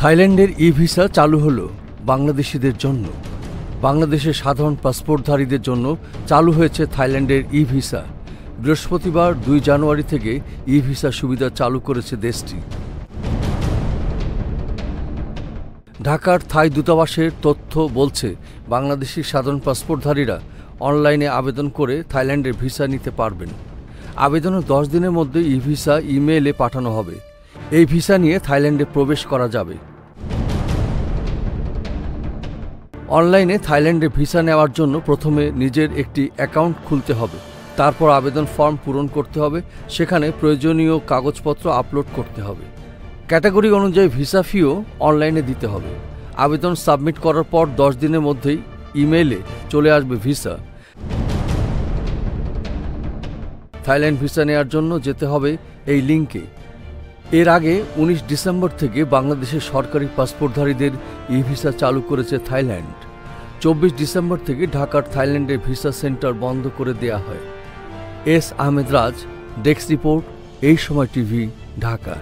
থাইল্যান্ডের ই-ভিসা চালু হলো বাংলাদেশিদের জন্য। বাংলাদেশের সাধারণ পাসপোর্টধারীদের জন্য চালু হয়েছে থাইল্যান্ডের ই-ভিসা। বৃহস্পতিবার 2 জানুয়ারি থেকে ই-ভিসা সুবিধা চালু করেছে দেশটি। ঢাকার থাই দূতাবাসের তথ্য বলছে, বাংলাদেশি সাধারণ পাসপোর্টধারীরা অনলাইনে আবেদন করে থাইল্যান্ডের ভিসা নিতে পারবেন। আবেদনের 10 দিনের মধ্যে ই-ভিসা ইমেইলে পাঠানো হবে। এই ভিসা নিয়ে থাইল্যান্ডে প্রবেশ করা যাবে। অনলাইনে থাইল্যান্ডে ভিসা নেওয়ার জন্য প্রথমে নিজের একটি অ্যাকাউন্ট খুলতে হবে। তারপর আবেদন ফর্ম পূরণ করতে হবে। সেখানে প্রয়োজনীয় কাগজপত্র আপলোড করতে হবে। ক্যাটাগরি অনুযায়ী ভিসা ফিও অনলাইনে দিতে হবে। আবেদন সাবমিট করার পর 10 দিনের মধ্যেই ইমেইলে চলে আসবে ভিসা। থাইল্যান্ড ভিসা নেওয়ার জন্য যেতে হবে এই লিঙ্কে। এর আগে 19 ডিসেম্বর থেকে বাংলাদেশের সরকারি পাসপোর্টধারীদের ই-ভিসা চালু করেছে থাইল্যান্ড। 24 ডিসেম্বর থেকে ঢাকার থাইল্যান্ডের ভিসা সেন্টার বন্ধ করে দেয়া হয়। এস আহমেদ রাজ, ডেস্ক রিপোর্ট, এই সময় টিভি, ঢাকা।